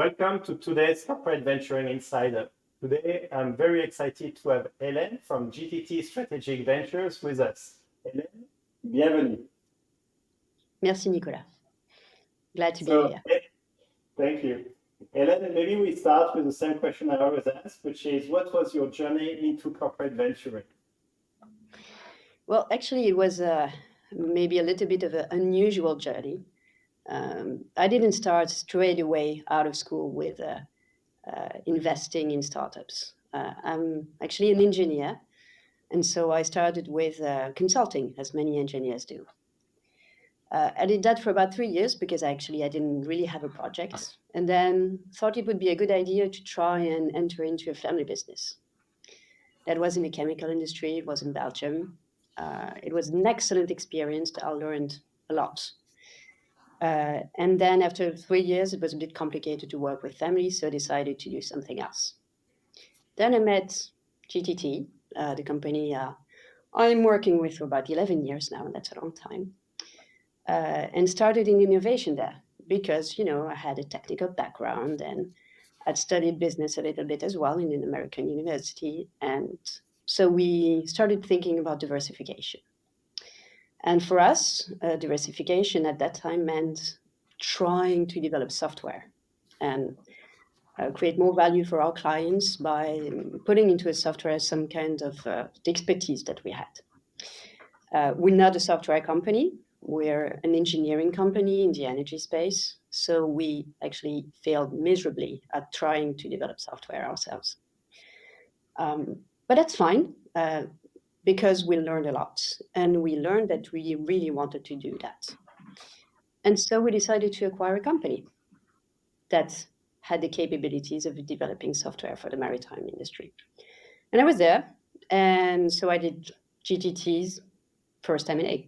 Welcome to today's Corporate Venturing Insider. Today, I'm very excited to have Hélène from GTT Strategic Ventures with us. Hélène, bienvenue. Merci, Nicolas. Glad to be here. Thank you. Hélène, maybe we start with the same question I always ask, which is, what was your journey into corporate venturing? Well, actually, it was maybe a little bit of an unusual journey. I didn't start straight away out of school with investing in startups. I'm actually an engineer, and so I started with consulting, as many engineers do. I did that for about 3 years because I didn't really have a project, and then thought it would be a good idea to try and enter into a family business. That was in the chemical industry. It was in Belgium. It was an excellent experience. I learned a lot. And then after 3 years, it was a bit complicated to work with families, so I decided to do something else. Then I met GTT, the company I'm working with for about 11 years now, and that's a long time, and started in innovation there because, I had a technical background and I'd studied business a little bit as well in an American university. And so we started thinking about diversification. And for us, diversification at that time meant trying to develop software and create more value for our clients by putting into a software some kind of expertise that we had. We're not a software company. We're an engineering company in the energy space. So we actually failed miserably at trying to develop software ourselves. But that's fine. Because we learned a lot, and we learned that we really wanted to do that. And so we decided to acquire a company that had the capabilities of developing software for the maritime industry. And I was there, and so I did GTT's first M&A,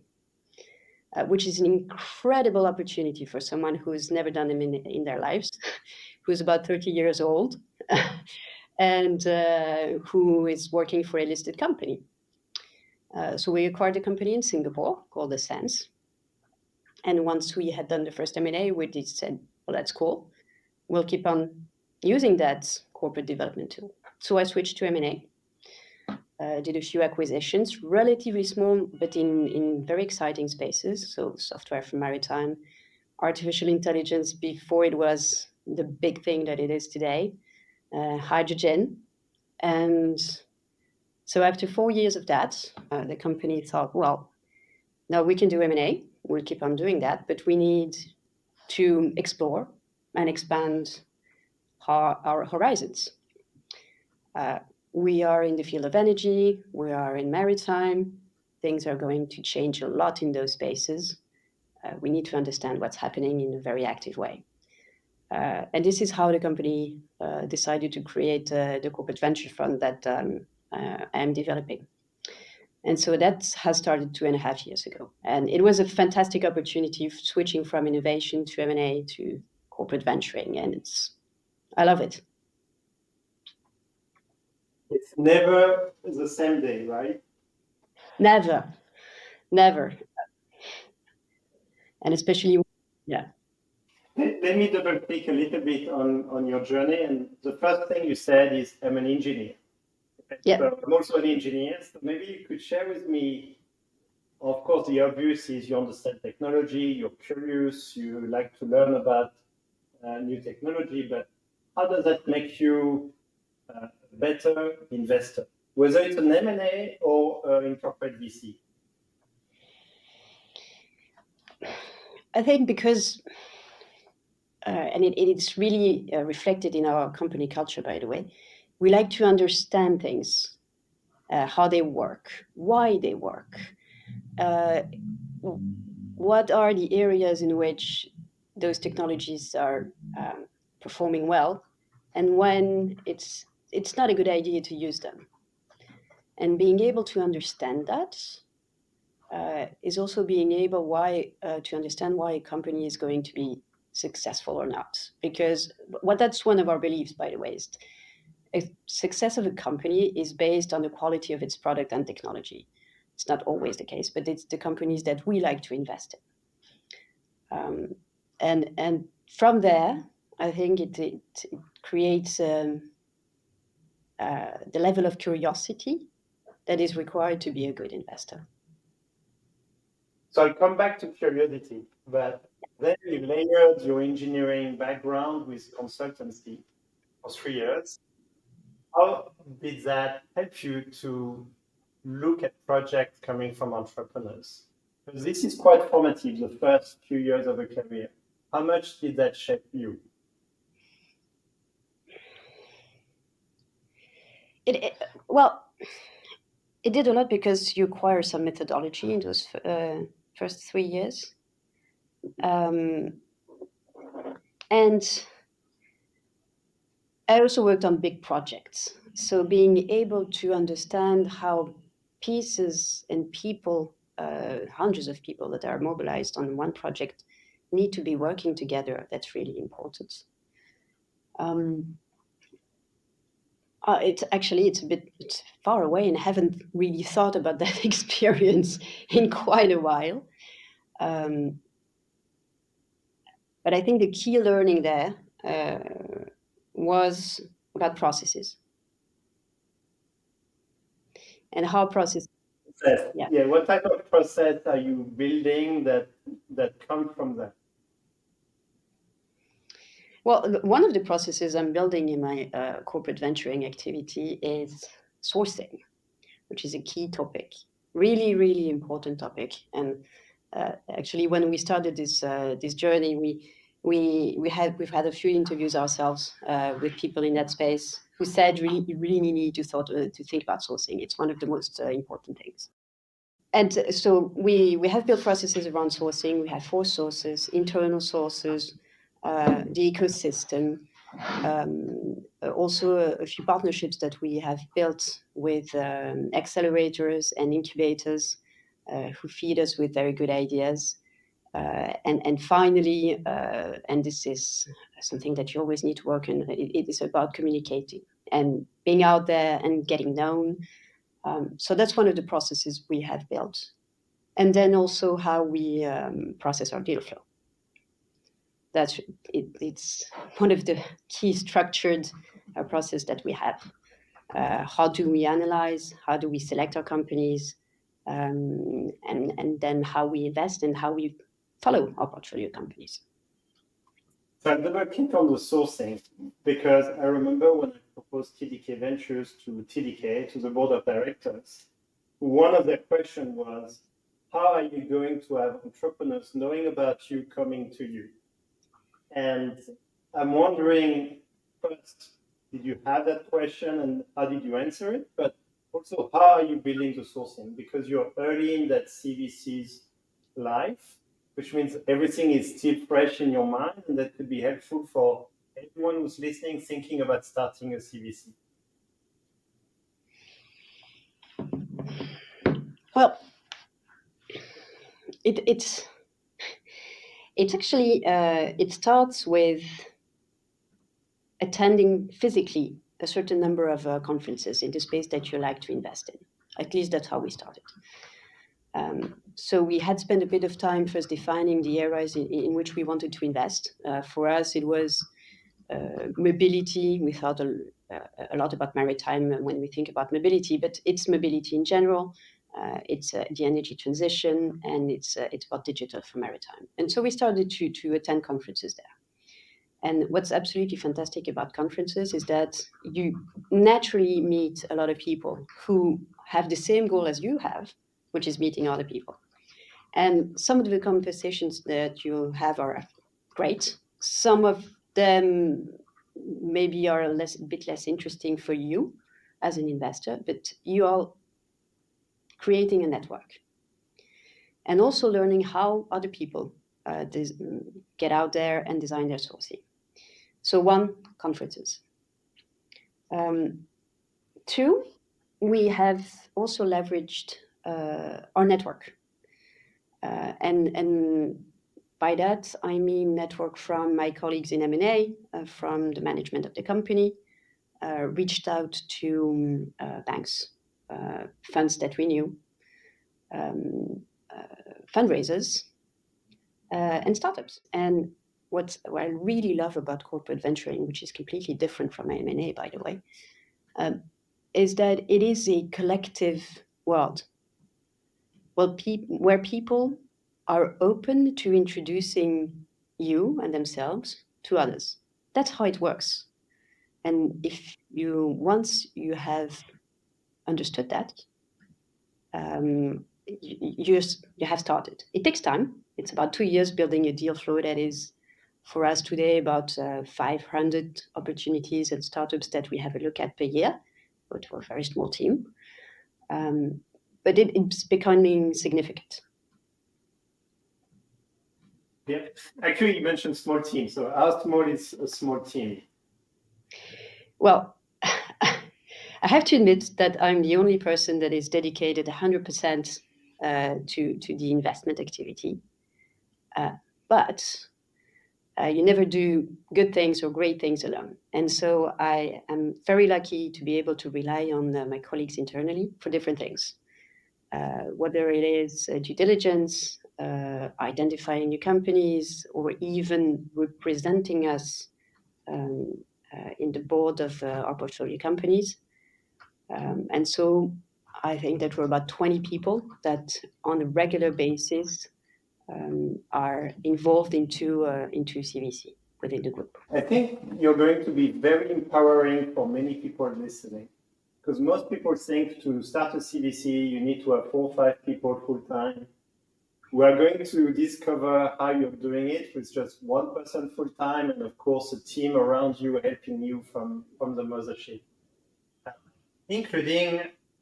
which is an incredible opportunity for someone who's never done them in their lives, who's about 30 years old, and who is working for a listed company. So we acquired a company in Singapore called The Sense. And once we had done the first M&A, we said, well, that's cool. We'll keep on using that corporate development tool. So I switched to M&A, did a few acquisitions, relatively small, but in very exciting spaces. So software for maritime, artificial intelligence before it was the big thing that it is today, hydrogen. And so after 4 years of that, the company thought, well, now we can do M&A. We'll keep on doing that, but we need to explore and expand our horizons. We are in the field of energy. We are in maritime. Things are going to change a lot in those spaces. We need to understand what's happening in a very active way. And this is how the company decided to create the corporate venture fund that I'm developing. And so that has started 2.5 years ago. And it was a fantastic opportunity switching from innovation to M&A to corporate venturing. And I love it. It's never the same day, right? Never. And especially, yeah. Let me double click a little bit on your journey. And the first thing you said is, I'm an engineer. Yeah. So I'm also an engineer. So maybe you could share with me, of course, the obvious is you understand technology, you're curious, you like to learn about new technology, but how does that make you a better investor, whether it's an M&A or in corporate VC? I think because, and it's really reflected in our company culture, by the way, we like to understand things, how they work, why they work, what are the areas in which those technologies are performing well, and when it's not a good idea to use them. And being able to understand that is also being able to understand why a company is going to be successful or not. Because that's one of our beliefs, by the way, is success of a company is based on the quality of its product and technology. It's not always the case, but it's the companies that we like to invest in. And from there, I think it creates the level of curiosity that is required to be a good investor. So I'll come back to curiosity, but then you layered your engineering background with consultancy for 3 years. How did that help you to look at projects coming from entrepreneurs? Because this is quite formative, the first few years of a career. How much did that shape you? Well, it did a lot because you acquire some methodology in those first 3 years. And I also worked on big projects. So being able to understand how pieces and people, hundreds of people that are mobilized on one project, need to be working together, that's really important. It's far away, and I haven't really thought about that experience in quite a while. But I think the key learning there was about processes and how processes. Yeah. Yeah. What type of process are you building that comes from that? Well, one of the processes I'm building in my corporate venturing activity is sourcing, which is a key topic, really, really important topic. And actually, when we started this journey, we've had a few interviews ourselves with people in that space who said you really need to think about sourcing. It's one of the most important things. And so we have built processes around sourcing. We have 4 sources: internal sources, the ecosystem, also a few partnerships that we have built with accelerators and incubators who feed us with very good ideas. And finally, and this is something that you always need to work on, it is about communicating and being out there and getting known. So that's one of the processes we have built. And then also how we process our deal flow. It's one of the key structured process that we have. How do we analyze? How do we select our companies? And then how we invest and how we follow our portfolio companies. So I'll double click on the sourcing because I remember when I proposed TDK Ventures to TDK, to the board of directors, one of their questions was, how are you going to have entrepreneurs knowing about you coming to you? And I'm wondering, first, did you have that question and how did you answer it? But also, how are you building the sourcing? Because you're early in that CVC's life, which means everything is still fresh in your mind, and that could be helpful for everyone who's listening, thinking about starting a CVC. Well, it's actually it starts with attending physically a certain number of conferences in the space that you like to invest in. At least that's how we started. So we had spent a bit of time first defining the areas in which we wanted to invest. For us, it was mobility. We thought a lot about maritime when we think about mobility, but it's mobility in general. It's the energy transition, and it's about digital for maritime. And so we started to attend conferences there. And what's absolutely fantastic about conferences is that you naturally meet a lot of people who have the same goal as you have, which is meeting other people. And some of the conversations that you have are great. Some of them maybe are a bit less interesting for you as an investor, but you are creating a network. And also learning how other people get out there and design their sourcing. So 1, conferences. 2, we have also leveraged our network. And by that, I mean network from my colleagues in M&A, from the management of the company, reached out to banks, funds that we knew, fundraisers, and startups. And what I really love about corporate venturing, which is completely different from M&A, by the way, is that it is a collective world. Well, where people are open to introducing you and themselves to others. That's how it works. And if once you have understood that, you have started. It takes time. It's about 2 years building a deal flow that is, for us today, about 500 opportunities and startups that we have a look at per year, but for a very small team. But it's becoming significant. Yeah, actually, you mentioned small team. So how small is a small team? Well, I have to admit that I'm the only person that is dedicated 100% to the investment activity. But you never do good things or great things alone. And so I am very lucky to be able to rely on my colleagues internally for different things. Whether it is due diligence, identifying new companies, or even representing us in the board of our portfolio companies. And so I think that we're about 20 people that on a regular basis are involved into CVC within the group. I think you're going to be very empowering for many people listening, because most people think to start a CVC, you need to have 4 or 5 people full time. We are going to discover how you're doing it with just one person full time, and of course, a team around you helping you from the mothership, including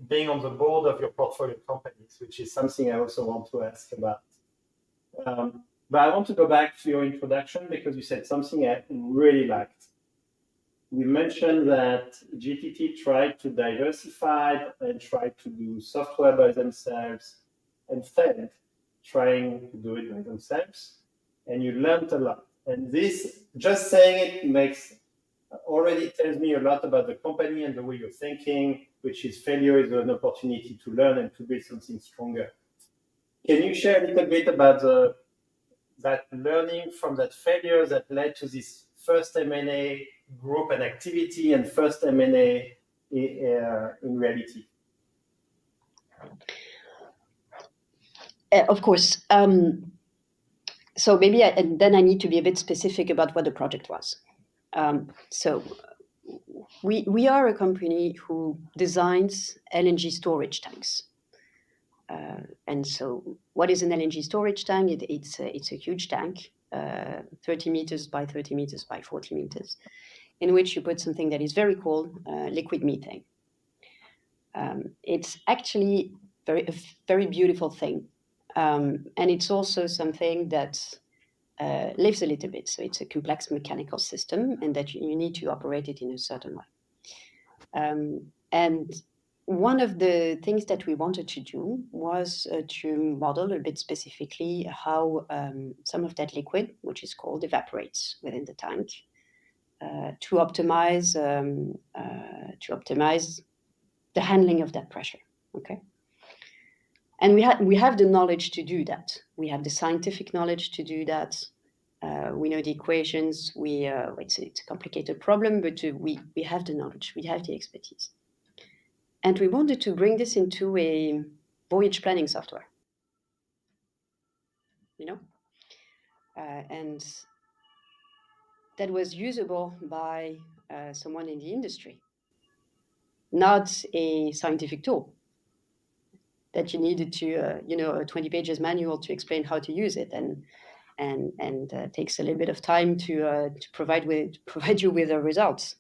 being on the board of your portfolio companies, which is something I also want to ask about. But I want to go back to your introduction because you said something I really liked. We mentioned that GTT tried to diversify and tried to do software by themselves and failed trying to do it by themselves. And you learned a lot. And this, just saying it, already tells me a lot about the company and the way you're thinking, which is failure is an opportunity to learn and to build something stronger. Can you share a little bit about that learning from that failure that led to this first M&A group and activity and first M&A in reality? Of course. So maybe then I need to be a bit specific about what the project was. So we are a company who designs LNG storage tanks. And so what is an LNG storage tank? It's a huge tank, 30 meters by 30 meters by 40 meters, in which you put something that is very cold, liquid methane. It's actually a very beautiful thing. And it's also something that lives a little bit. So it's a complex mechanical system and that you need to operate it in a certain way. And one of the things that we wanted to do was to model a bit specifically how some of that liquid, which is cold, evaporates within the tank to optimize the handling of that pressure. Okay. And we have the knowledge to do that. We have the scientific knowledge to do that. We know the equations. It's a complicated problem, but we have the knowledge. We have the expertise. And we wanted to bring this into a voyage planning software. And that was usable by someone in the industry, not a scientific tool that you needed to, a 20 pages manual to explain how to use it, and takes a little bit of time to provide you with the results.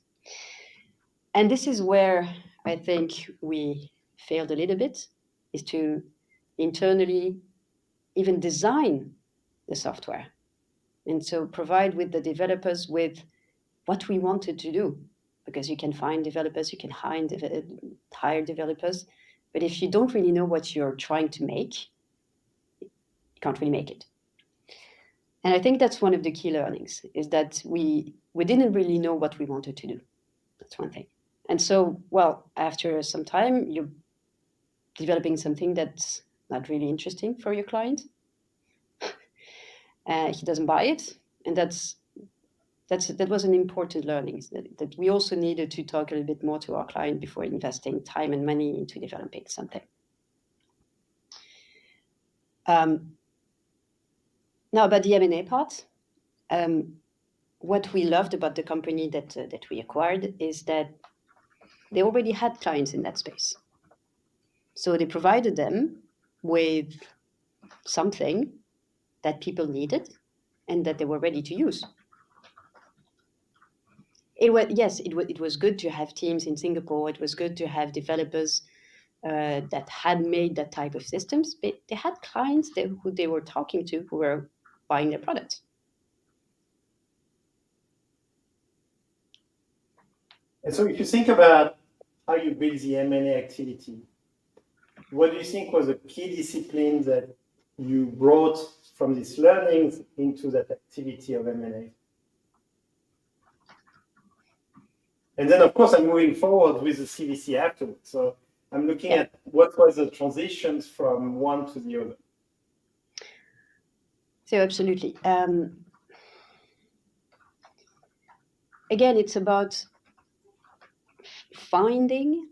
And this is where I think we failed a little bit, is to internally even design the software, and so provide with the developers with what we wanted to do, because you can find developers, you can hire developers, but if you don't really know what you're trying to make, you can't really make it. And I think that's one of the key learnings, is that we didn't really know what we wanted to do. That's one thing. And so, after some time, you're developing something that's not really interesting for your client. He doesn't buy it, and that's that was an important learning, that we also needed to talk a little bit more to our client before investing time and money into developing something. Now about the M&A part, what we loved about the company that we acquired is that they already had clients in that space. So they provided them with something that people needed and that they were ready to use. It was good to have teams in Singapore. It was good to have developers that had made that type of systems, but they had clients who they were talking to who were buying their products. And so if you think about how you build the M&A activity, what do you think was a key discipline that you brought from these learnings into that activity of M&A? And then, of course, I'm moving forward with the CVC afterwards. So I'm looking at what was the transitions from one to the other. So absolutely. Again, it's about finding,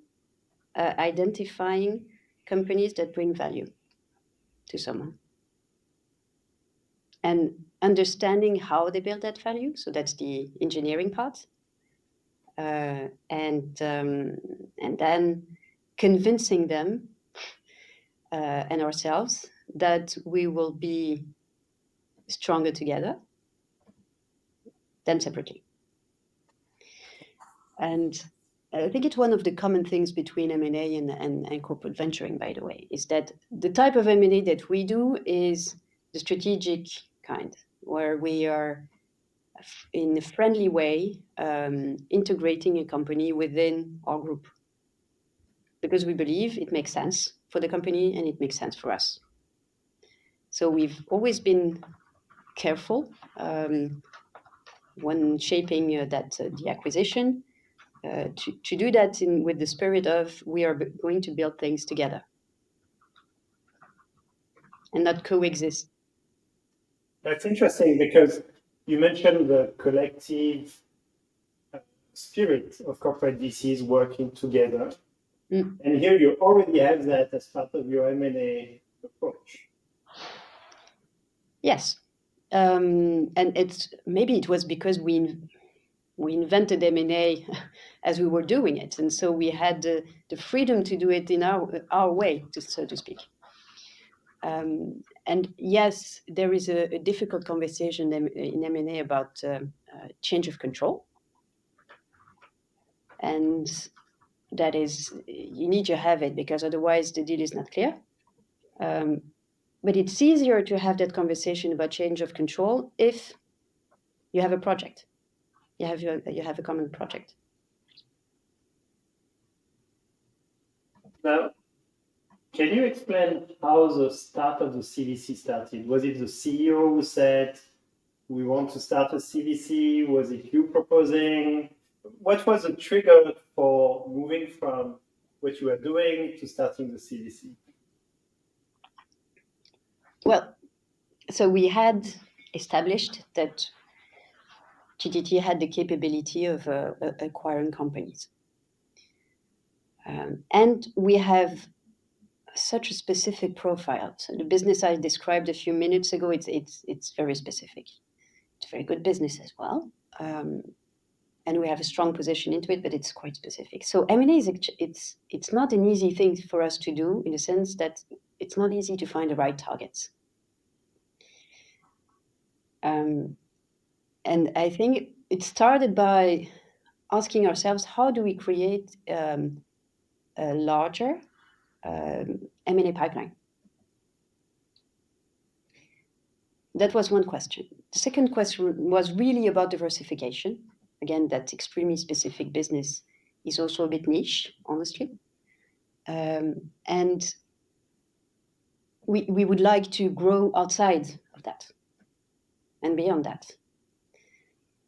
identifying companies that bring value to someone and understanding how they build that value. So that's the engineering part. And then convincing them and ourselves that we will be stronger together than separately. And I think it's one of the common things between M&A and corporate venturing, by the way, is that the type of M&A that we do is the strategic kind, where we are in a friendly way integrating a company within our group, because we believe it makes sense for the company and it makes sense for us. So we've always been careful when shaping the acquisition to do that with the spirit of we are going to build things together and not coexist. That's interesting because you mentioned the collective spirit of corporate VCs working together. And here you already have that as part of your M&A approach. Yes. And maybe it was because we invented M&A as we were doing it. And so we had the freedom to do it in our way, so to speak. And yes, there is a difficult conversation in M&A about change of control. And that is, you need to have it because otherwise the deal is not clear. But it's easier to have that conversation about change of control if you have a project. You have a common project. Now, can you explain how the start of the CVC started? Was it the CEO who said, we want to start a CVC? Was it you proposing? What was the trigger for moving from what you were doing to starting the CVC? Well, so we had established that GTT had the capability of acquiring companies. And we have such a specific profile. So the business I described a few minutes ago, it's very specific. It's a very good business as well. And we have a strong position into it, but it's quite specific. So M&A it's not an easy thing for us to do in the sense that it's not easy to find the right targets. And I think it started by asking ourselves, how do we create a larger M&A pipeline? That was one question. The second question was really about diversification. Again, that extremely specific business is also a bit niche, honestly. And we would like to grow outside of that and beyond that.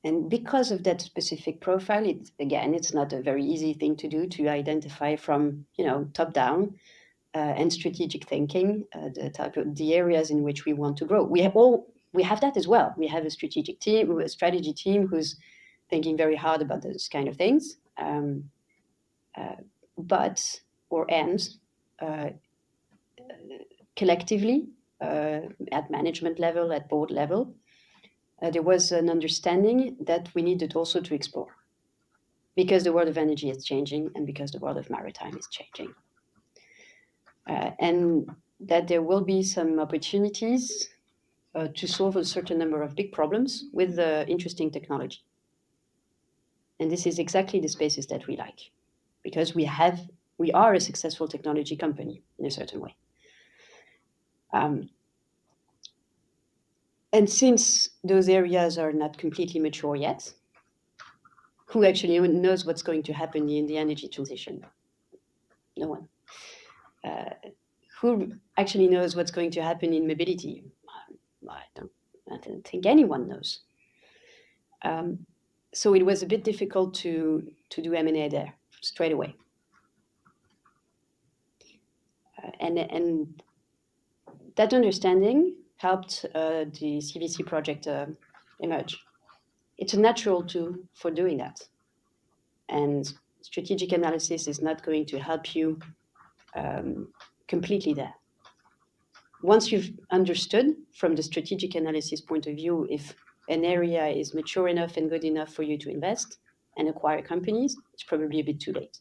And because of that specific profile, it's not a very easy thing to do, to identify from top down and strategic thinking the areas in which we want to grow. We have all we have that as well. We have a strategic team, a strategy team who's thinking very hard about those kind of things. But collectively, at management level, at board level, there was an understanding that we needed also to explore, because the world of energy is changing and because the world of maritime is changing. And that there will be some opportunities to solve a certain number of big problems with interesting technology. And this is exactly the spaces that we like, because we are a successful technology company in a certain way. And since those areas are not completely mature yet, who actually knows what's going to happen in the energy transition? No one. Who actually knows what's going to happen in mobility? I don't think anyone knows. So it was a bit difficult to do M&A there straight away. And that understanding helped the CVC project emerge. It's a natural tool for doing that. And strategic analysis is not going to help you completely there. Once you've understood from the strategic analysis point of view if an area is mature enough and good enough for you to invest and acquire companies, it's probably a bit too late.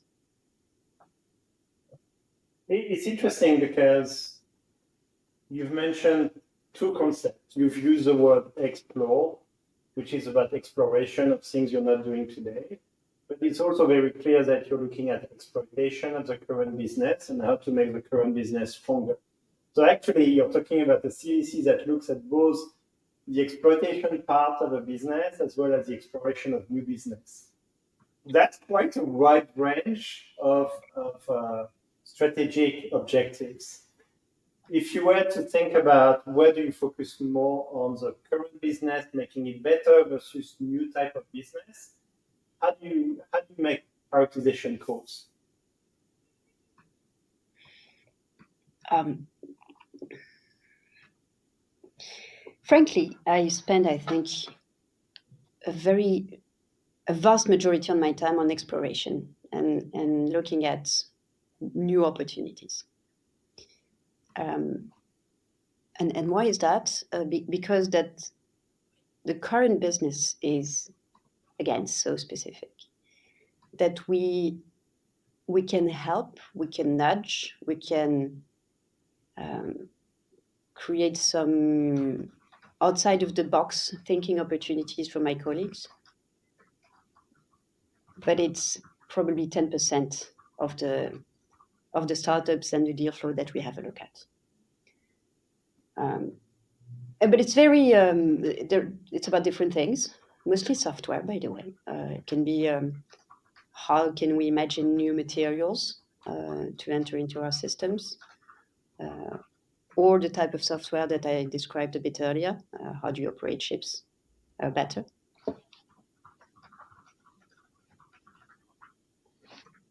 It's interesting because you've mentioned two concepts. You've used the word explore, which is about exploration of things you're not doing today. But it's also very clear that you're looking at exploitation of the current business and how to make the current business stronger. So actually, you're talking about a CVC that looks at both the exploitation part of a business as well as the exploration of new business. That's quite a wide range of strategic objectives. If you were to think about where do you focus more on the current business, making it better versus new type of business, how do you make prioritization calls? Frankly, I spend, I think, a vast majority of my time on exploration and looking at new opportunities. And why is that? Because that the current business is, again, so specific that we can help, we can nudge, we can create some outside of the box thinking opportunities for my colleagues. But it's probably 10% of the startups and the deal flow that we have a look at. But it's very, it's about different things, mostly software, by the way. It can be how can we imagine new materials to enter into our systems, or the type of software that I described a bit earlier. How do you operate ships better?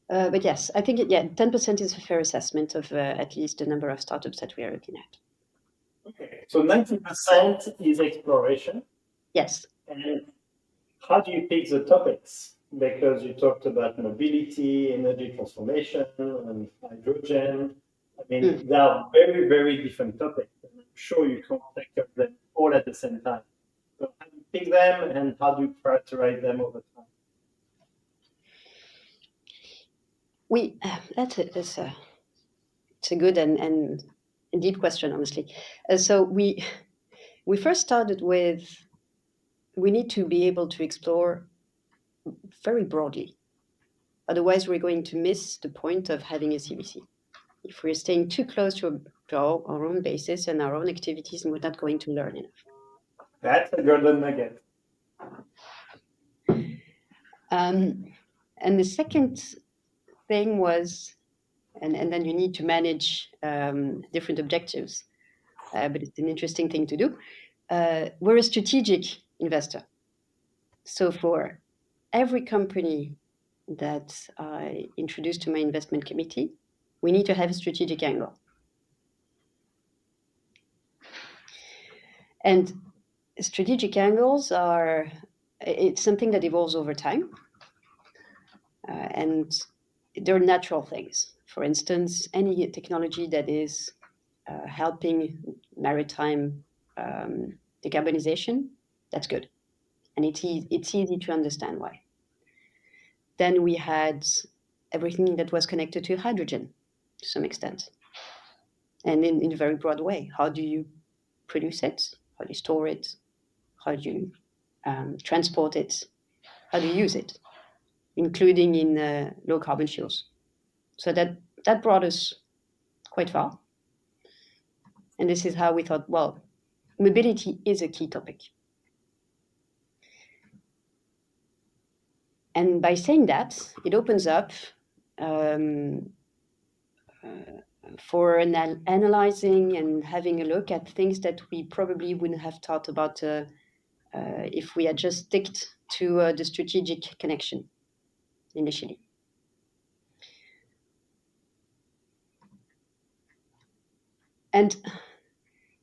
But yes, I think 10% is a fair assessment of at least the number of startups that we are looking at. Okay, so 90% is exploration. Yes. And how do you pick the topics? Because you talked about mobility, energy transformation, and hydrogen. I mean, they are very, very different topics. I'm sure you can't take up them all at the same time. So how do you pick them and how do you prioritize them over time? It's a good and deep question, honestly. So we first started with, we need to be able to explore very broadly. Otherwise, we're going to miss the point of having a CVC. If we're staying too close to our own basis and our own activities, and we're not going to learn enough. That's a golden nugget. And the second thing was, and then you need to manage different objectives, but it's an interesting thing to do. We're a strategic investor. So for every company that I introduce to my investment committee, we need to have a strategic angle. And strategic angles it's something that evolves over time. And they're natural things. For instance, any technology that is helping maritime decarbonization, that's good. And it's easy to understand why. Then we had everything that was connected to hydrogen to some extent. And in a very broad way. How do you produce it? How do you store it? How do you transport it? How do you use it? Including in low carbon fuels. So that brought us quite far. And this is how we thought, well, mobility is a key topic. And by saying that, it opens up for analyzing and having a look at things that we probably wouldn't have thought about if we had just sticked to the strategic connection initially. And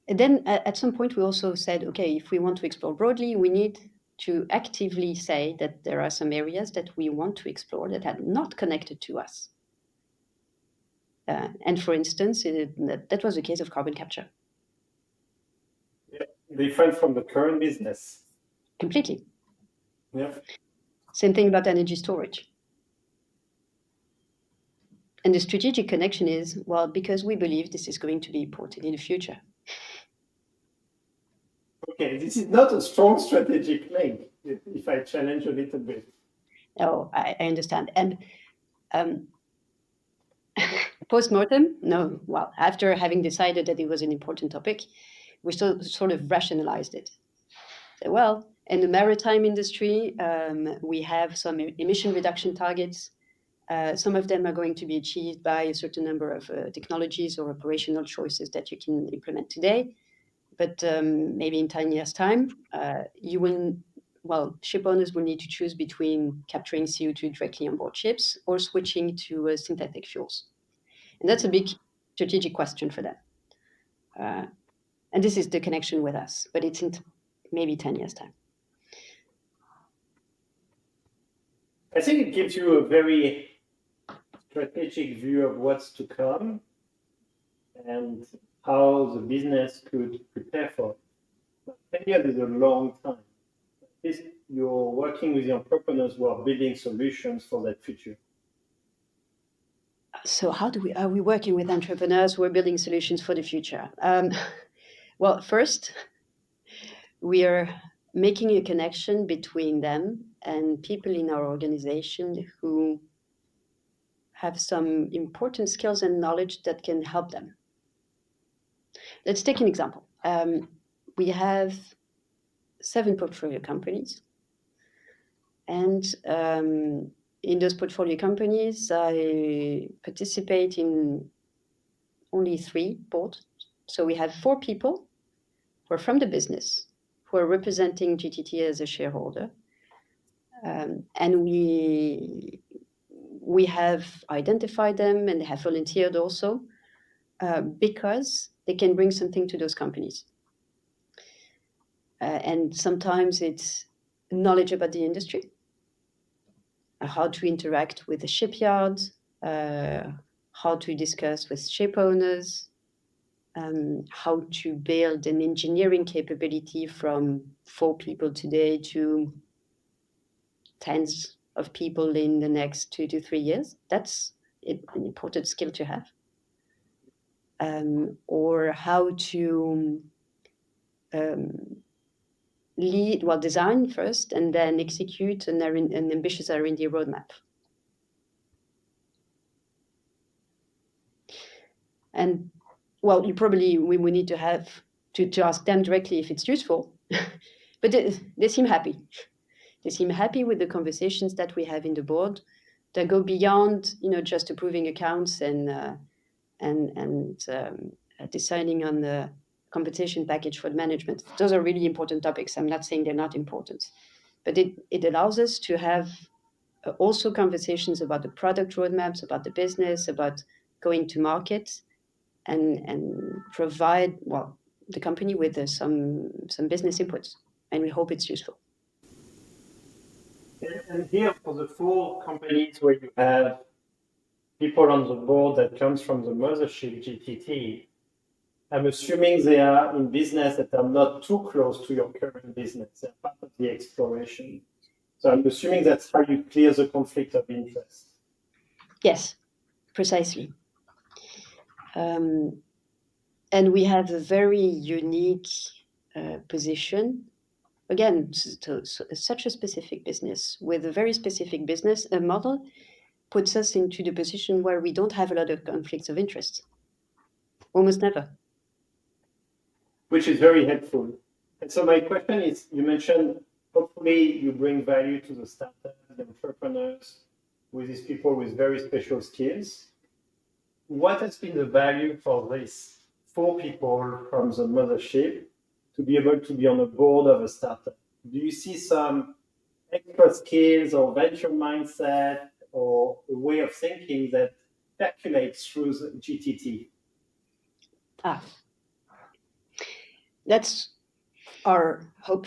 then at some point, we also said, okay, if we want to explore broadly, we need to actively say that there are some areas that we want to explore that are not connected to us. And for instance, that was the case of carbon capture. Yeah, different from the current business. Completely. Yeah. Same thing about energy storage. And the strategic connection is, well, because we believe this is going to be important in the future. Okay, this is not a strong strategic link, if I challenge a little bit. Oh, I understand. And post-mortem, no, well, after having decided that it was an important topic, we sort of rationalized it. So, well, in the maritime industry, we have some emission reduction targets. Some of them are going to be achieved by a certain number of technologies or operational choices that you can implement today. But maybe in 10 years' time, ship owners will need to choose between capturing CO2 directly on board ships or switching to synthetic fuels. And that's a big strategic question for them. And this is the connection with us, but it's in maybe 10 years' time. I think it gives you a very strategic view of what's to come and how the business could prepare for it. But 10 years is a long time. You're working with the entrepreneurs who are building solutions for that future. So how are we working with entrepreneurs who are building solutions for the future? Well, first, we are making a connection between them and people in our organization who have some important skills and knowledge that can help them. Let's take an example. We have 7 portfolio companies. And in those portfolio companies, I participate in only 3 boards. So we have 4 people who are from the business, who are representing GTT as a shareholder. And we have identified them and they have volunteered also because they can bring something to those companies. And sometimes it's knowledge about the industry, how to interact with the shipyard, how to discuss with ship owners, how to build an engineering capability from 4 people today to tens of people in the next 2 to 3 years. That's an important skill to have. Or how to design first and then execute an ambitious R&D roadmap. And well, we need to have to ask them directly if it's useful, but they seem happy. They seem happy with the conversations that we have in the board that go beyond, just approving accounts and deciding on the compensation package for the management. Those are really important topics. I'm not saying they're not important, but it allows us to have also conversations about the product roadmaps, about the business, about going to market, and provide the company with some business inputs. and we hope it's useful. And here for the 4 companies where you have people on the board that comes from the mothership GTT, I'm assuming they are in business that are not too close to your current business. They're part of the exploration. So I'm assuming that's how you clear the conflict of interest. Yes, precisely. And we have a very unique position. Again, such a specific business with a very specific business model puts us into the position where we don't have a lot of conflicts of interest. Almost never. Which is very helpful. And so my question is, you mentioned hopefully you bring value to the startups, the entrepreneurs, with these people with very special skills. What has been the value for these 4 people from the mothership to be able to be on the board of a startup? Do you see some extra skills or venture mindset or a way of thinking that percolates through the GTT? That's our hope.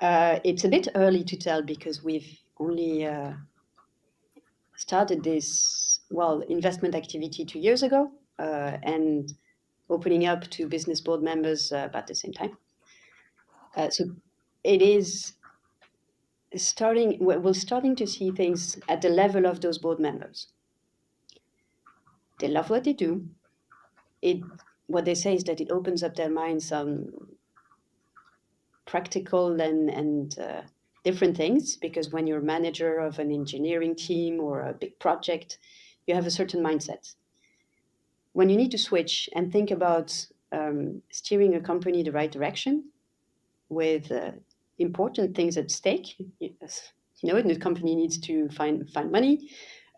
It's a bit early to tell because we've only started this, investment activity 2 years ago, and opening up to business board members about the same time. So it is we're starting to see things at the level of those board members. They love what they do. What they say is that it opens up their minds on practical and different things, because when you're manager of an engineering team or a big project, you have a certain mindset. When you need to switch and think about steering a company the right direction with important things at stake, the company needs to find money.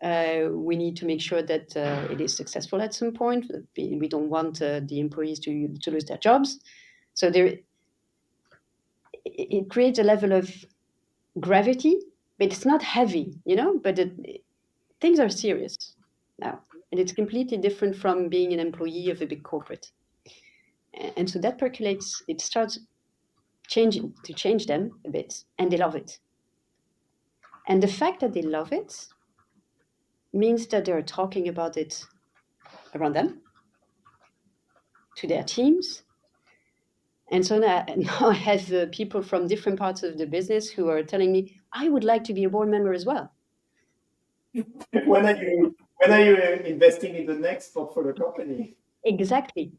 We need to make sure that it is successful at some point. We don't want the employees to lose their jobs. So it creates a level of gravity, but it's not heavy, but things are serious now. And it's completely different from being an employee of a big corporate. And so that percolates, it starts to change them a bit, and they love it. And the fact that they love it means that they're talking about it around them, to their teams. And so now I have people from different parts of the business who are telling me, I would like to be a board member as well. When are you investing in the next portfolio company? Exactly.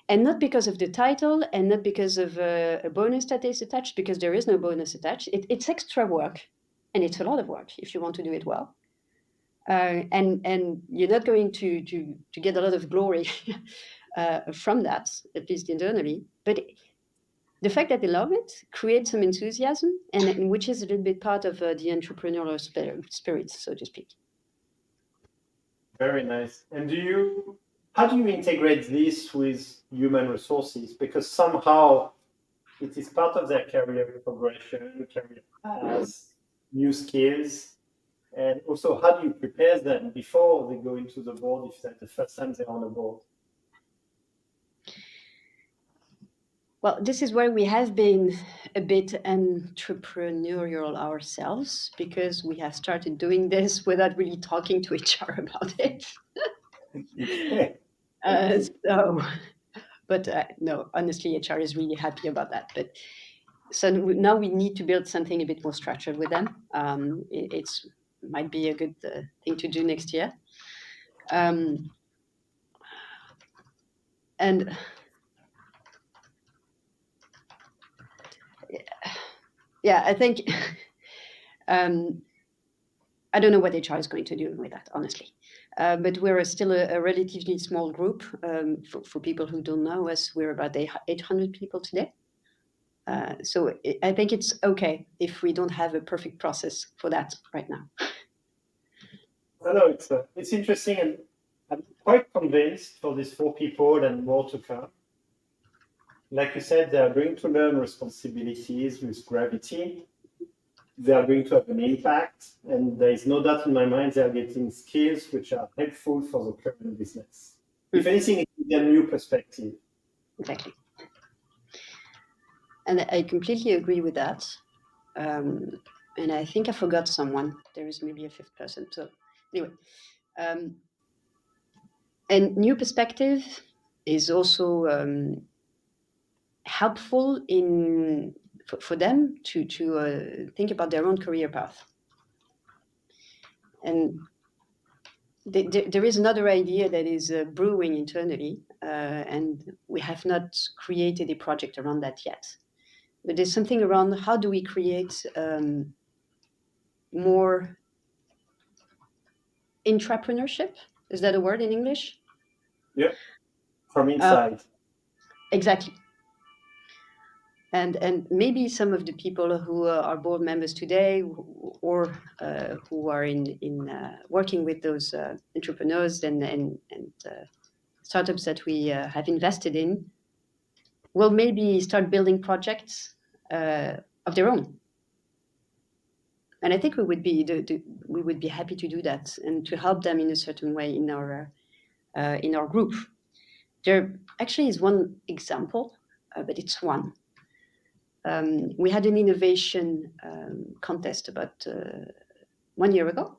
And not because of the title and not because of a bonus that is attached, because there is no bonus attached. It's extra work, and it's a lot of work if you want to do it well. And you're not going to get a lot of glory from that, at least internally. But the fact that they love it creates some enthusiasm, and which is a little bit part of the entrepreneurial spirit, so to speak. Very nice. And how do you integrate this with human resources? Because somehow it is part of their career progression, career paths, new skills. And also, how do you prepare them before they go into the board if that's the first time they're on the board? Well, this is where we have been a bit entrepreneurial ourselves, because we have started doing this without really talking to HR about it. No, honestly, HR is really happy about that. But so now we need to build something a bit more structured with them. It might be a good thing to do next year. And yeah, I think I don't know what HR is going to do with that, honestly. But we're still a relatively small group. For people who don't know us, we're about 800 people today. So I think it's okay if we don't have a perfect process for that right now. I know it's interesting, and I'm quite convinced for these 4 people and more to come. Like you said, they are going to learn responsibilities with gravity. They are going to have an impact, and there is no doubt in my mind they are getting skills which are helpful for the current business. If anything, it gives them a new perspective. Exactly. And I completely agree with that. And I think I forgot someone. There is maybe a fifth person. So anyway, and new perspective is also helpful for them to think about their own career path. And there is another idea that is brewing internally, and we have not created a project around that yet. But there's something around how do we create more intrapreneurship? Is that a word in English? Yeah, from inside. Exactly. And maybe some of the people who are board members today, or who are in working with those entrepreneurs and startups that we have invested in, will maybe start building projects of their own. And I think we would be happy to do that and to help them in a certain way in our group. There actually is one example, but it's one. We had an innovation contest about 1 year ago,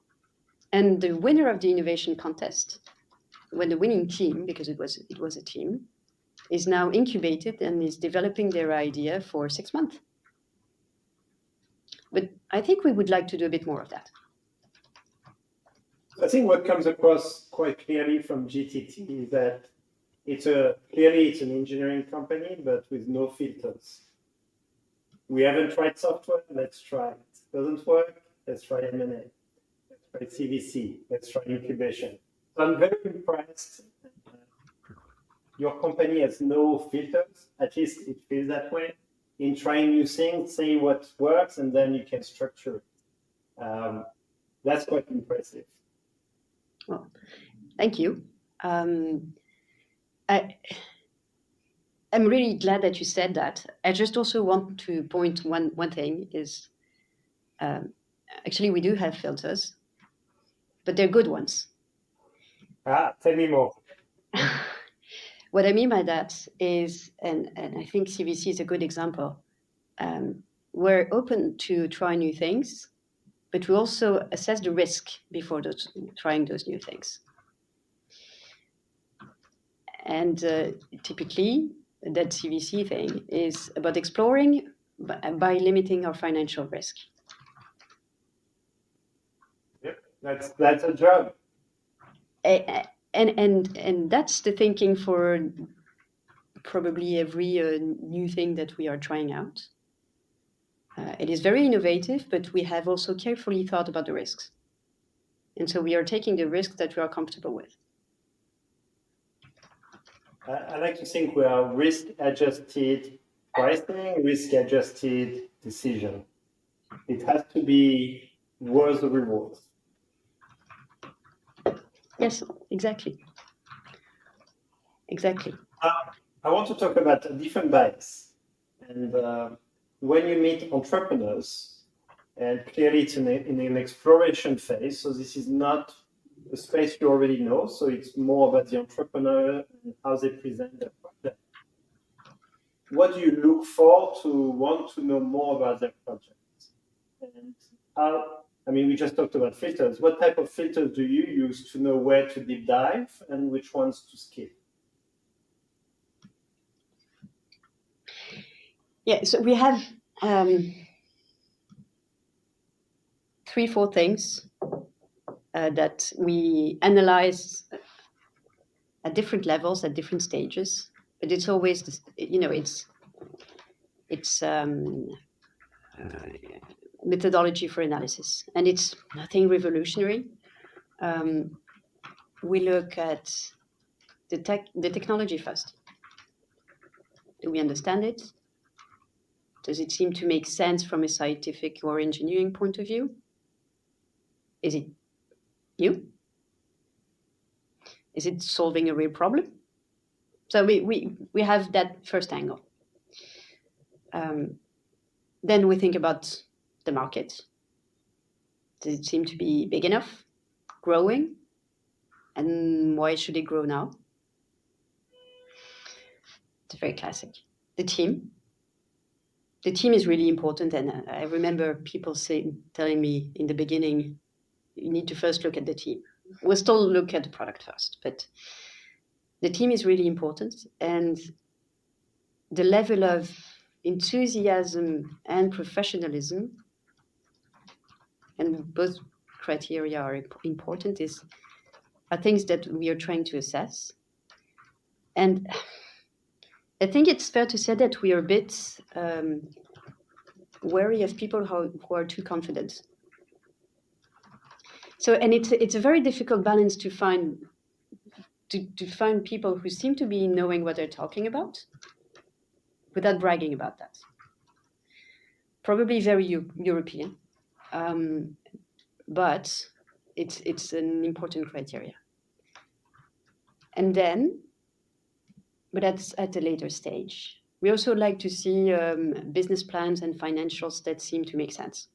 and the winner of the innovation contest, when the winning team, because it was a team, is now incubated and is developing their idea for 6 months. But I think we would like to do a bit more of that. I think what comes across quite clearly from GTT is that clearly it's an engineering company, but with no filters. We haven't tried software, let's try it. Doesn't work, let's try M&A. Let's try CVC, let's try incubation. So I'm very impressed. Your company has no filters, at least it feels that way, in trying new things, say what works, and then you can structure it. That's quite impressive. Well, thank you. I'm really glad that you said that. I just also want to point one thing is, actually we do have filters, but they're good ones. Tell me more. What I mean by that is, and I think CVC is a good example, we're open to try new things, but we also assess the risk before trying those new things. And typically, that CVC thing is about exploring by limiting our financial risk. Yep, that's a job. And that's the thinking for probably every new thing that we are trying out. It is very innovative, but we have also carefully thought about the risks. And so we are taking the risks that we are comfortable with. I like to think we are risk-adjusted pricing, risk-adjusted decision. It has to be worth the reward. Yes, exactly. Exactly. I want to talk about a different bias. And when you meet entrepreneurs, and clearly it's in an exploration phase, so this is not a space you already know, so it's more about the entrepreneur and how they present their project. What do you look for to want to know more about their project? And we just talked about filters. What type of filters do you use to know where to deep dive and which ones to skip? Yeah, so we have 3-4 things that we analyze at different levels, at different stages. But it's always, it's methodology for analysis, and it's nothing revolutionary. We look at the technology first. Do we understand it? Does it seem to make sense from a scientific or engineering point of view? Is it new? Is it solving a real problem? So we have that first angle. Then we think about the market. Does it seem to be big enough, growing? And why should it grow now? It's very classic. The team. the team is really important. And I remember people telling me in the beginning, you need to first look at the team. We'll still look at the product first, but the team is really important. And the level of enthusiasm and professionalism, and both criteria are important, are things that we are trying to assess. And I think it's fair to say that we are a bit wary of people who are too confident. So, and it's a very difficult balance to find people who seem to be knowing what they're talking about without bragging about that. Probably very European, but it's an important criteria. And then, but that's at a later stage. We also like to see business plans and financials that seem to make sense.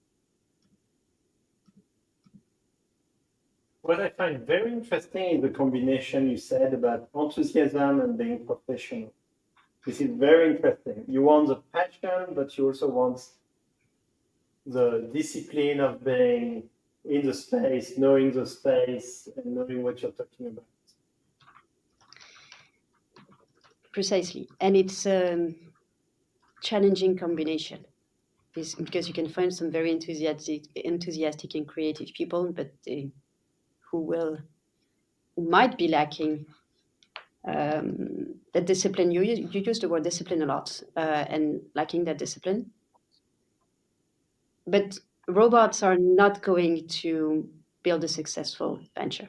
What I find very interesting is the combination you said about enthusiasm and being professional. This is very interesting. You want the passion, but you also want the discipline of being in the space, knowing the space, and knowing what you're talking about. Precisely. And it's a challenging combination. Because you can find some very enthusiastic and creative people, but who might be lacking the discipline. You use the word discipline a lot, and lacking that discipline. But robots are not going to build a successful venture.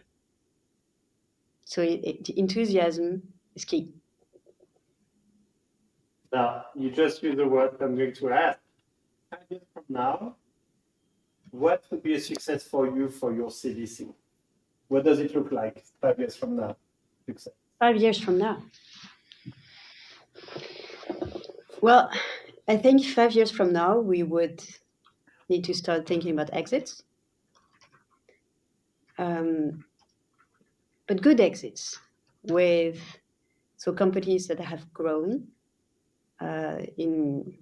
So enthusiasm is key. Now, you just use the word I'm going to ask. 5 years from now, what would be a success for you for your CVC? What does it look like 5 years from now? Success. 5 years from now. Well, I think 5 years from now, we would need to start thinking about exits. But good exits with companies that have grown in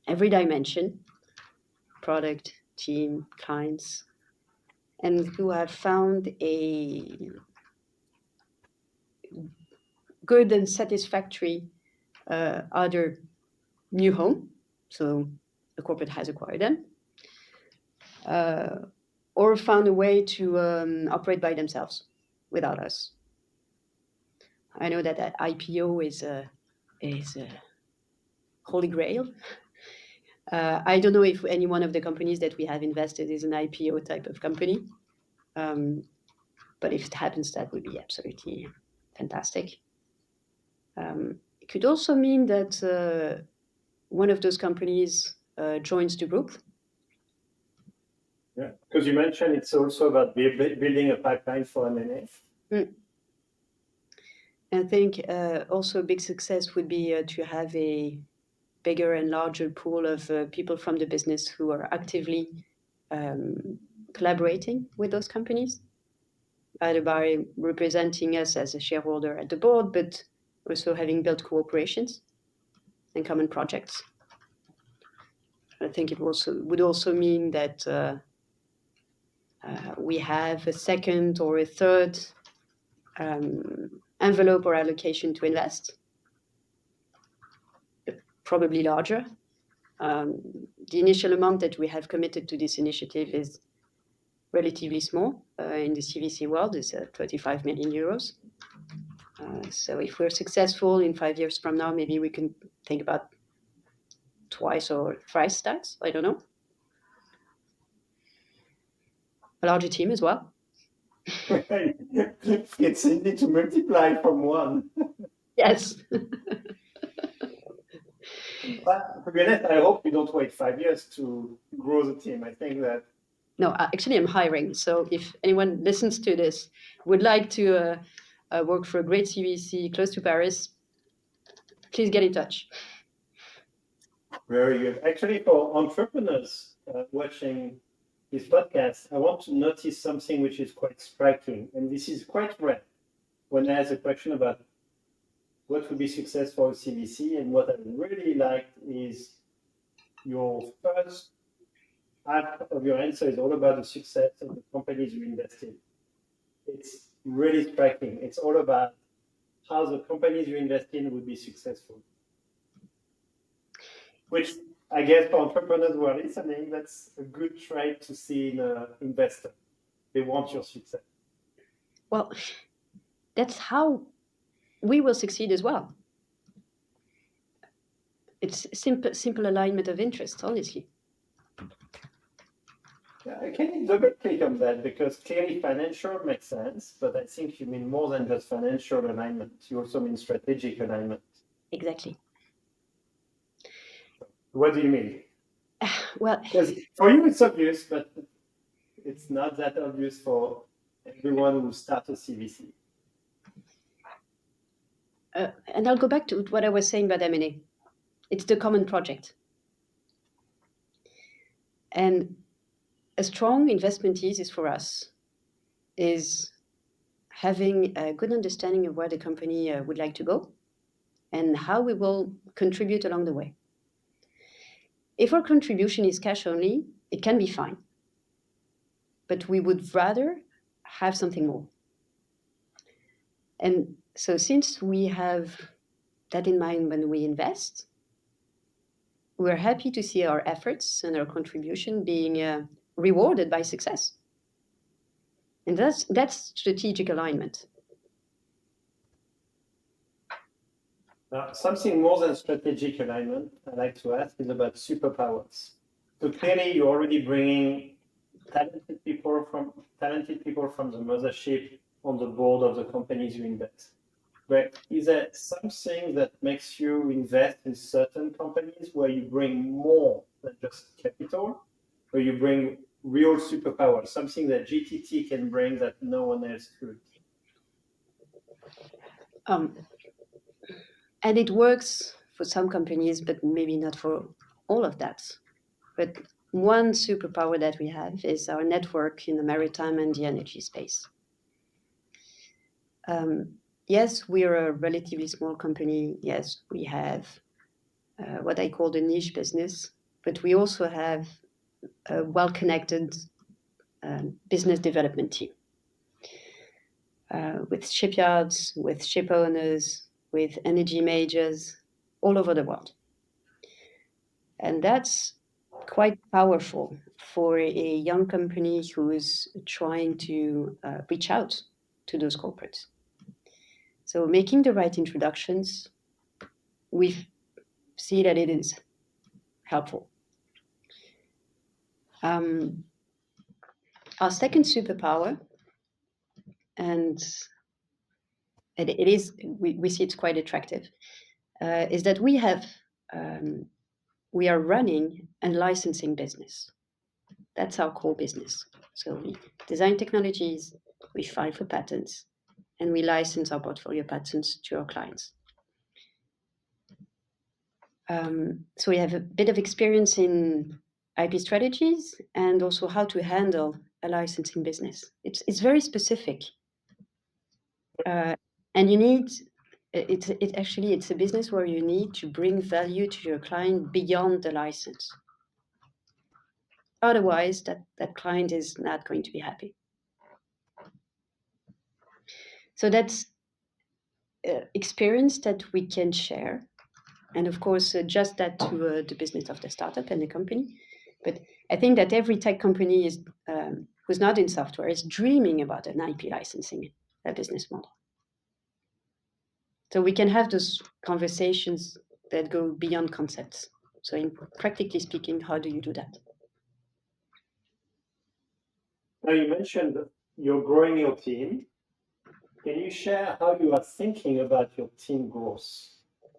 every dimension, product, team, clients, and who have found a good and satisfactory other new home. So the corporate has acquired them, or found a way to operate by themselves without us. I know that IPO is a holy grail. I don't know if any one of the companies that we have invested is an IPO type of company, but if it happens, that would be absolutely fantastic. It could also mean that one of those companies joins the group. Yeah, because you mentioned it's also about building a pipeline for M&A. I think also a big success would be to have a bigger and larger pool of people from the business who are actively collaborating with those companies, either by representing us as a shareholder at the board, but also having built cooperations and common projects. I think it would also mean that we have a second or a third envelope or allocation to invest, probably larger. The initial amount that we have committed to this initiative is relatively small in the CVC world, is 35 million euros. So if we're successful in 5 years from now, maybe we can think about twice or thrice that. I don't know. A larger team as well. It's easy to multiply from one. Yes. But to be honest, I hope you don't wait 5 years to grow the team. I think that. No, actually, I'm hiring. So if anyone listens to this, would like to work for a great CVC close to Paris, please get in touch. Very good. Actually, for entrepreneurs watching this podcast, I want to notice something which is quite striking, and this is quite rare. When I ask a question about what would be success for a CVC, and what I really liked is your first half of your answer is all about the success of the companies you invest in. It's really striking. It's all about how the companies you invest in will be successful. Which I guess for entrepreneurs who are listening, that's a good trait to see in an investor. They want your success. Well, that's how we will succeed as well. It's simple alignment of interests, honestly. Can you double click on that? Because clearly financial makes sense, but I think you mean more than just financial alignment. You also mean strategic alignment. Exactly. What do you mean? Well, Because for you it's obvious, but it's not that obvious for everyone who starts a CVC. and I'll go back to what I was saying about M&A. It's the common project. And a strong investment thesis for us is having a good understanding of where the company would like to go and how we will contribute along the way. If our contribution is cash only, it can be fine. But we would rather have something more. And so since we have that in mind when we invest, we're happy to see our efforts and our contribution being rewarded by success. And that's strategic alignment. Now, something more than strategic alignment I like to ask is about superpowers. So clearly you're already bringing talented people from the mothership on the board of the companies you invest. But is there something that makes you invest in certain companies where you bring more than just capital, where you bring real superpower, something that GTT can bring that no one else could? And it works for some companies, but maybe not for all of that. But one superpower that we have is our network in the maritime and the energy space. Yes, we're a relatively small company. Yes, we have what I call the niche business, but we also have a well-connected business development team with shipyards, with ship owners, with energy majors all over the world. And that's quite powerful for a young company who is trying to reach out to those corporates. So making the right introductions, we see that it is helpful. Our second superpower, and it is, we see it's quite attractive, is that we are running and licensing business. That's our core business. So we design technologies, we file for patents, and we license our portfolio patents to our clients. So we have a bit of experience in IP strategies and also how to handle a licensing business. It's very specific, and you need. It's a business where you need to bring value to your client beyond the license. Otherwise, that client is not going to be happy. So that's experience that we can share, and of course, just that to the business of the startup and the company. But I think that every tech company is who's not in software is dreaming about an IP licensing business model. So we can have those conversations that go beyond concepts. So in practically speaking, how do you do that? Now you mentioned you're growing your team. Can you share how you are thinking about your team growth?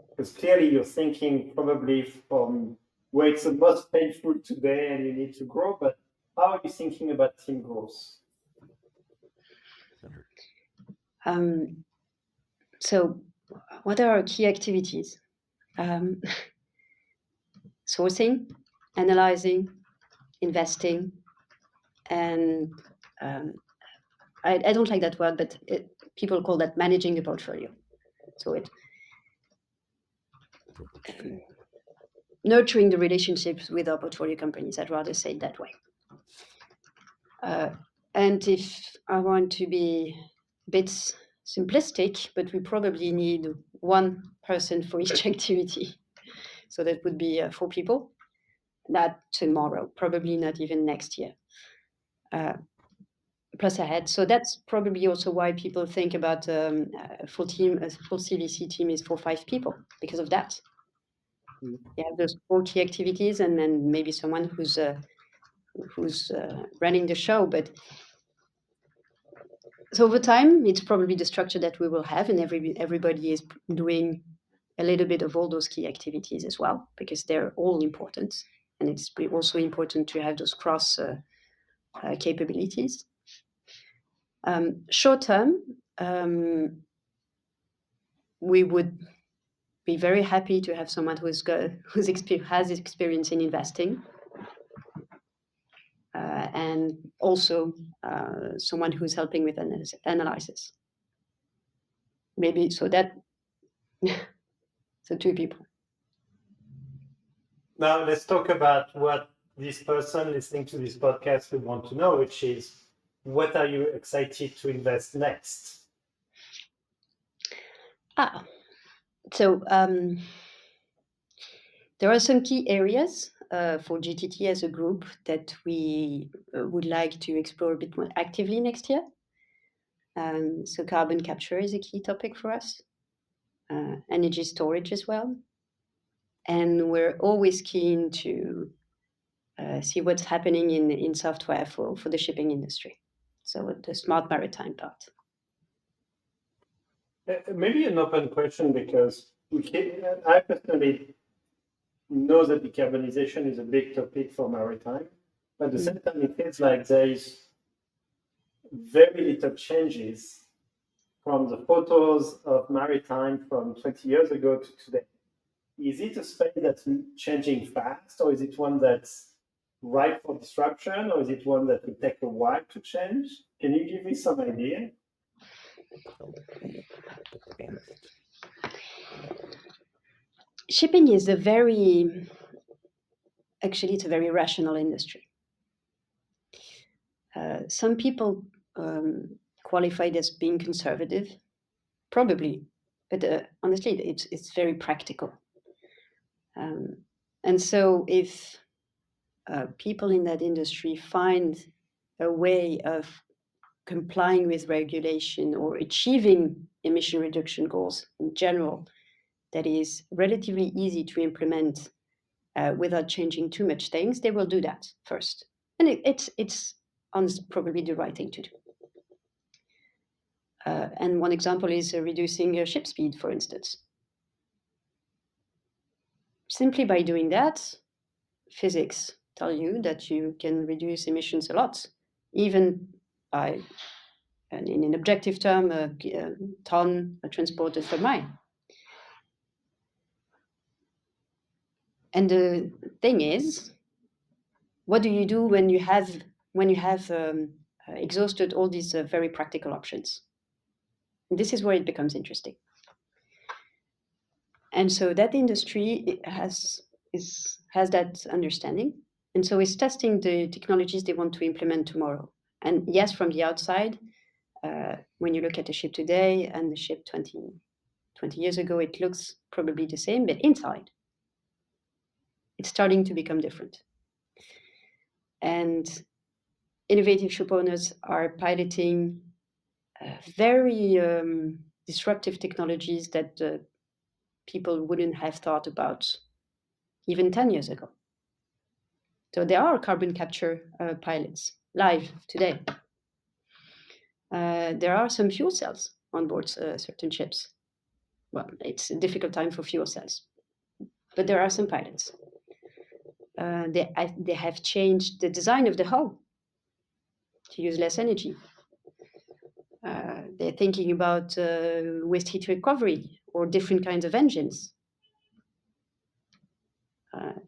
Because clearly you're thinking probably from where it's the most painful today and you need to grow, but how are you thinking about team growth? So what are our key activities? Sourcing, analyzing, investing, and I don't like that word, but people call that managing a portfolio. So nurturing the relationships with our portfolio companies. I'd rather say it that way. And if I want to be a bit simplistic, but we probably need one person for each activity. So that would be 4 people. Not tomorrow, probably not even next year. Plus ahead. So that's probably also why people think about a full team, a full CVC team is 4 or 5 people because of that. You have those 4 key activities, and then maybe someone who's running the show. But so over time, it's probably the structure that we will have, and everybody is doing a little bit of all those key activities as well, because they're all important, and it's also important to have those cross capabilities. Short term, we would be very happy to have someone has experience in investing, and also someone who's helping with analysis. Maybe so that so 2 people. Now let's talk about what this person listening to this podcast would want to know, which is, what are you excited to invest next? So there are some key areas for GTT as a group that we would like to explore a bit more actively next year. So carbon capture is a key topic for us, energy storage as well. And we're always keen to see what's happening in software for the shipping industry. So the smart maritime part. Maybe an open question, because I personally know that decarbonization is a big topic for maritime, but at the same time, it feels like there is very little changes from the photos of maritime from 20 years ago to today. Is it a space that's changing fast, or is it one that's ripe for disruption, or is it one that will take a while to change? Can you give me some idea? Shipping is it's a very rational industry. Some people qualify it as being conservative, probably, but honestly, it's very practical. And so if people in that industry find a way of complying with regulation or achieving emission reduction goals in general that is relatively easy to implement without changing too much things, they will do that first. And it's probably the right thing to do. And one example is reducing ship speed, for instance. Simply by doing that, physics tell you that you can reduce emissions a lot, even by, and in an objective term, a ton transported per mile. And the thing is, what do you do when you have exhausted all these very practical options? And this is where it becomes interesting. And so that industry has that understanding, and so it's testing the technologies they want to implement tomorrow. And yes, from the outside, when you look at the ship today and the ship 20 years ago, it looks probably the same, but inside, it's starting to become different. And innovative ship owners are piloting very disruptive technologies that people wouldn't have thought about even 10 years ago. So there are carbon capture pilots live today. There are some fuel cells on board certain ships. Well, it's a difficult time for fuel cells, but there are some pilots. They have changed the design of the hull to use less energy. They're thinking about waste heat recovery or different kinds of engines.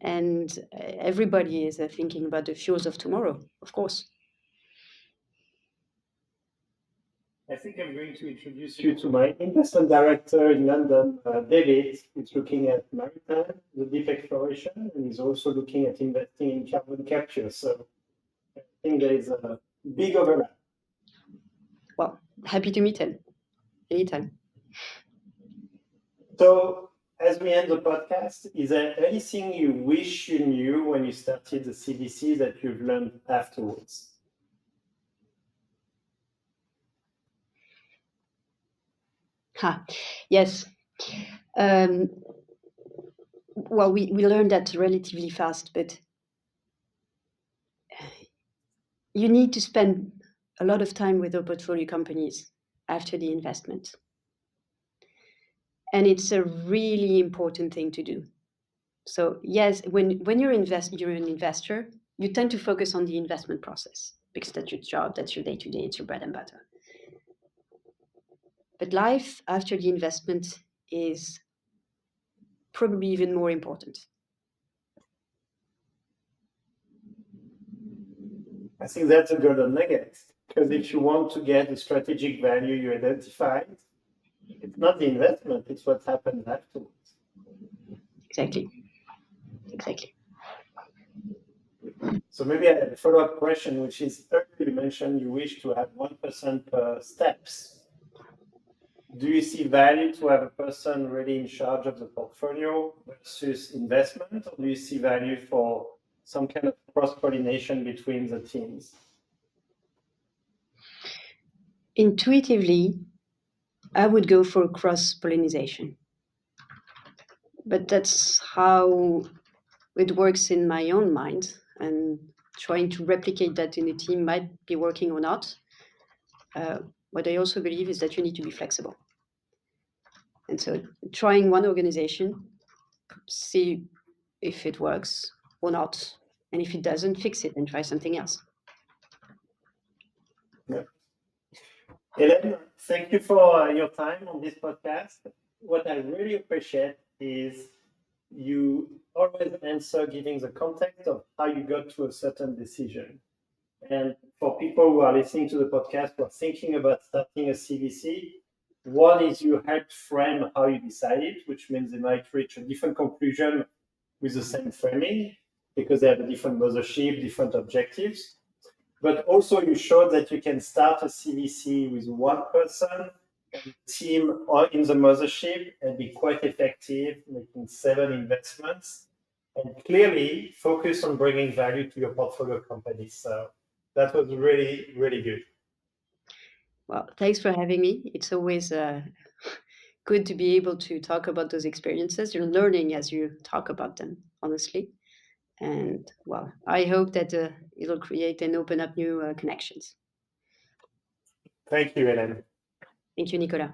And everybody is thinking about the fuels of tomorrow, of course. I think I'm going to introduce you to my investment director in London, David, who's looking at maritime, the deep exploration, and he's also looking at investing in carbon capture. So I think there is a big overlap. Well, happy to meet him anytime. So as we end the podcast, is there anything you wish you knew when you started the CVC that you've learned afterwards? Yes. Well, we learned that relatively fast, but you need to spend a lot of time with your portfolio companies after the investment. And it's a really important thing to do. So yes, when you're an investor, you tend to focus on the investment process because that's your job, that's your day-to-day, it's your bread and butter. But life after the investment is probably even more important. I think that's a golden nugget, because if you want to get the strategic value you identified, it's not the investment, it's what happens afterwards. Exactly. So maybe I have a follow-up question, which is, earlier you mentioned you wish to have 1% per steps. Do you see value to have a person really in charge of the portfolio versus investment, or do you see value for some kind of cross-pollination between the teams? Intuitively, I would go for cross-pollination. But that's how it works in my own mind, and trying to replicate that in a team might be working or not. What I also believe is that you need to be flexible. And so trying one organization, see if it works or not. And if it doesn't, fix it and try something else. Yeah. Hélène, thank you for your time on this podcast. What I really appreciate is you always answer giving the context of how you got to a certain decision. And for people who are listening to the podcast who are thinking about starting a CVC, one is you help frame how you decided, which means they might reach a different conclusion with the same framing because they have a different mothership, different objectives. But also you showed that you can start a CVC with one person and team or in the mothership and be quite effective, making 7 investments, and clearly focus on bringing value to your portfolio companies. So that was really, really good. Well, thanks for having me. It's always good to be able to talk about those experiences. You're learning as you talk about them, honestly. And well, I hope that it'll create and open up new connections. Thank you, Hélène. Thank you, Nicolas.